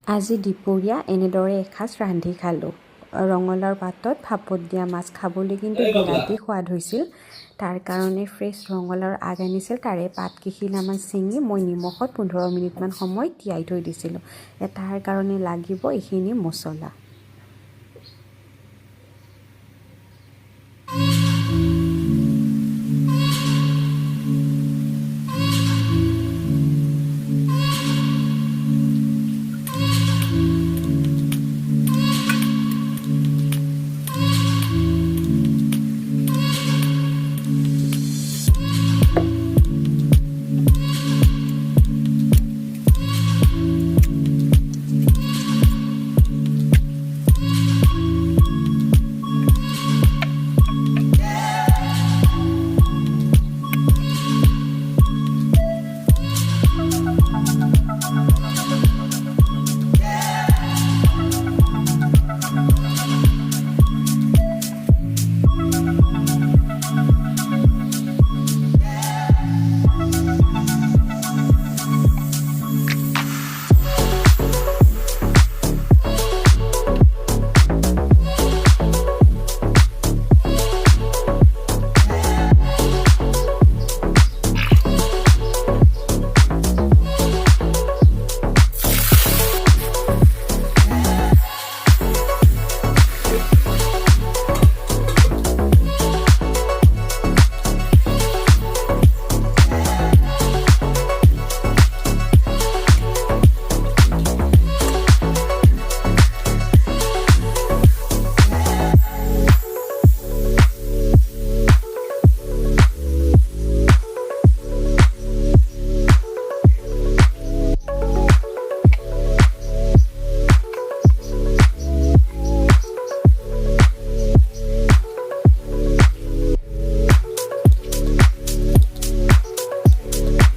আজি দুপৰীয়া এনেদৰে এসাঁজ ৰান্ধি খালোঁ। ৰঙালাওৰ পাতত ভাপত দিয়া মাছ খাবলৈ কিন্তু বিৰাটেই সোৱাদ হৈছিল। তাৰ কাৰণে ফ্ৰেছ ৰঙালাওৰ আগ আনিছিল, তাৰে পাতকেইখিলামান ছিঙি মই নিমখত 15 মিনিটমান সময় তিয়াই থৈ দিছিলোঁ। তাৰ কাৰণে লাগিব এইখিনি মছলা।